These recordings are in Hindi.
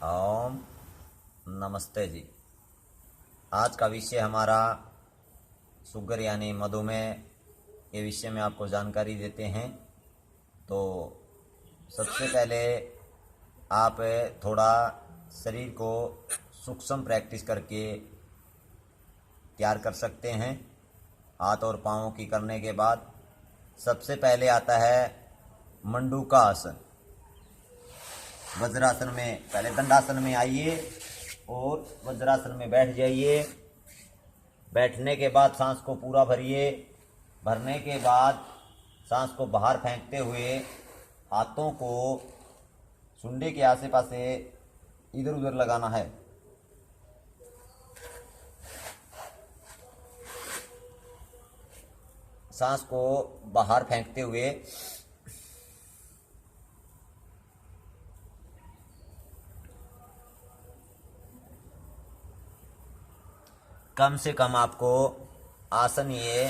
ओम नमस्ते जी। आज का विषय हमारा शुगर यानी मधुमेह के विषय में आपको जानकारी देते हैं। तो सबसे पहले आप थोड़ा शरीर को सूक्ष्म प्रैक्टिस करके तैयार कर सकते हैं। हाथ और पाँवों की करने के बाद सबसे पहले आता है मंडूका आसन। वज्रासन में पहले दंडासन में आइए और वज्रासन में बैठ जाइए। बैठने के बाद सांस को पूरा भरिए। भरने के बाद सांस को बाहर फेंकते हुए हाथों को सुंडी के आसे पासे इधर उधर लगाना है। सांस को बाहर फेंकते हुए कम से कम आपको आसन ये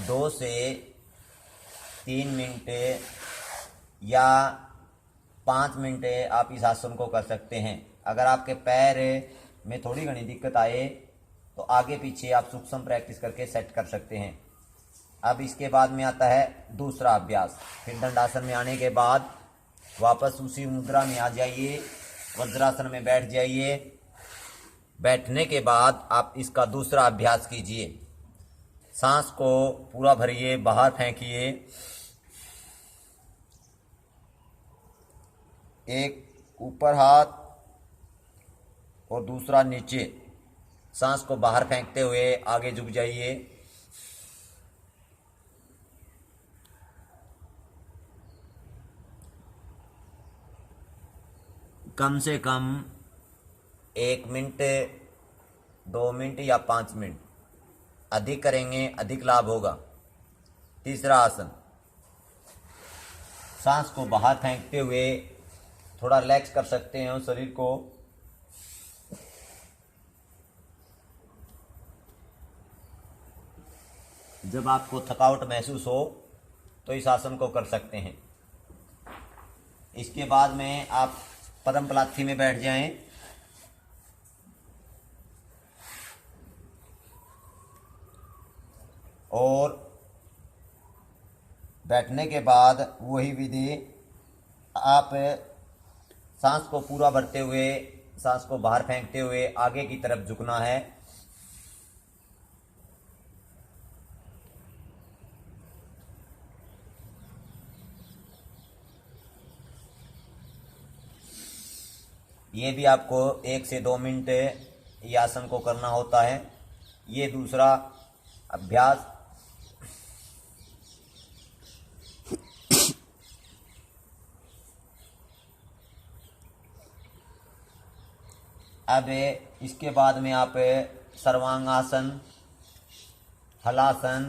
2 से 3 मिनट या 5 मिनट आप इस आसन को कर सकते हैं। अगर आपके पैर में थोड़ी घनी दिक्कत आए तो आगे पीछे आप सूक्ष्म प्रैक्टिस करके सेट कर सकते हैं। अब इसके बाद में आता है दूसरा अभ्यास। फिर दंडासन में आने के बाद वापस उसी मुद्रा में आ जाइए, वज्रासन में बैठ जाइए। बैठने के बाद आप इसका दूसरा अभ्यास कीजिए। सांस को पूरा भरिए, बाहर फेंकिए। एक ऊपर हाथ और दूसरा नीचे। सांस को बाहर फेंकते हुए आगे झुक जाइए। कम से कम 1 मिनट, 2 मिनट या 5 मिनट। अधिक करेंगे अधिक लाभ होगा। तीसरा आसन, सांस को बाहर फेंकते हुए थोड़ा रिलैक्स कर सकते हैं शरीर को। जब आपको थकावट महसूस हो तो इस आसन को कर सकते हैं। इसके बाद में आप पद्मपलाथी में बैठ जाएं। और बैठने के बाद वही विधि आप सांस को पूरा भरते हुए सांस को बाहर फेंकते हुए आगे की तरफ झुकना है। ये भी आपको 1 से 2 मिनट ये आसन को करना होता है। ये दूसरा अभ्यास। अब इसके बाद में आप सर्वांगासन, हलासन,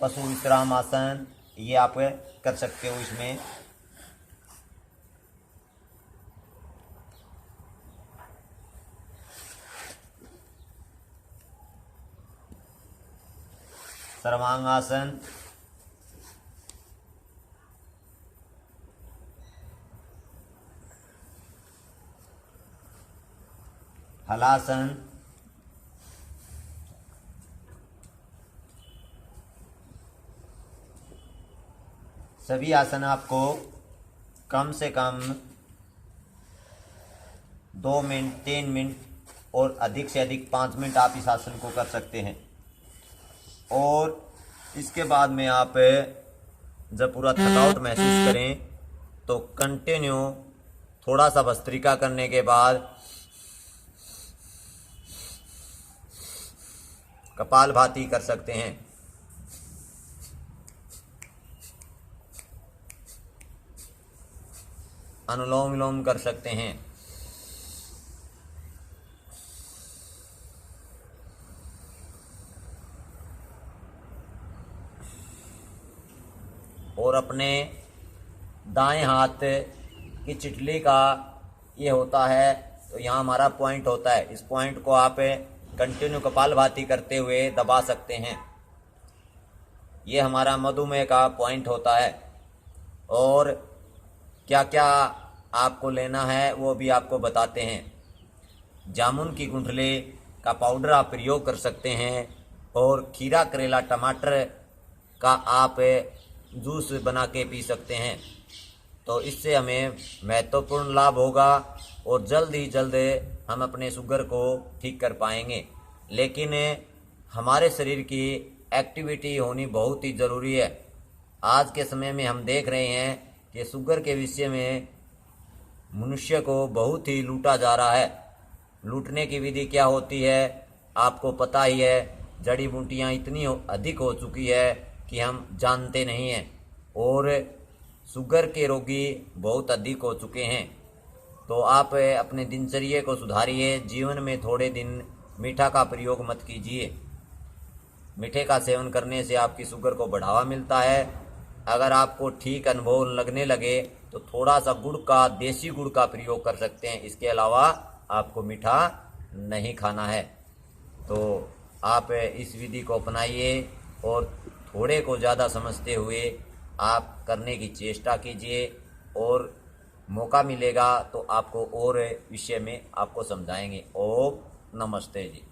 पशु विश्राम आसन ये आप कर सकते हो। इसमें सर्वांगासन, हलासन, सभी आसन आपको कम से कम 2 मिनट, 3 मिनट और अधिक से अधिक 5 मिनट आप इस आसन को कर सकते हैं। और इसके बाद में आप जब पूरा थकावट महसूस करें तो कंटिन्यू थोड़ा सा भस्त्रिका करने के बाद कपालभाति कर सकते हैं। अनुलोम विलोम कर सकते हैं। और अपने दाएं हाथ की चिटली का ये होता है, तो यहाँ हमारा पॉइंट होता है। इस पॉइंट को आप कंटिन्यू कपालभाति करते हुए दबा सकते हैं। ये हमारा मधुमेह का पॉइंट होता है। और क्या क्या आपको लेना है वो भी आपको बताते हैं। जामुन की गुठली का पाउडर आप प्रयोग कर सकते हैं, और खीरा, करेला, टमाटर का आप जूस बना के पी सकते हैं। तो इससे हमें महत्वपूर्ण लाभ होगा और जल्द ही जल्द हम अपने शुगर को ठीक कर पाएंगे। लेकिन हमारे शरीर की एक्टिविटी होनी बहुत ही ज़रूरी है। आज के समय में हम देख रहे हैं कि शुगर के विषय में मनुष्य को बहुत ही लूटा जा रहा है। लूटने की विधि क्या होती है आपको पता ही है। जड़ी बूटियाँ इतनी अधिक हो चुकी है कि हम जानते नहीं हैं, और शुगर के रोगी बहुत अधिक हो चुके हैं। तो आप अपने दिनचर्या को सुधारिए। जीवन में थोड़े दिन मीठा का प्रयोग मत कीजिए। मीठे का सेवन करने से आपकी शुगर को बढ़ावा मिलता है। अगर आपको ठीक अनुभव लगने लगे तो थोड़ा सा गुड़ का, देसी गुड़ का प्रयोग कर सकते हैं। इसके अलावा आपको मीठा नहीं खाना है। तो आप इस विधि को अपनाइए और थोड़े को ज़्यादा समझते हुए आप करने की चेष्टा कीजिए, और मौका मिलेगा तो आपको और विषय में आपको समझाएंगे। ओम नमस्ते जी।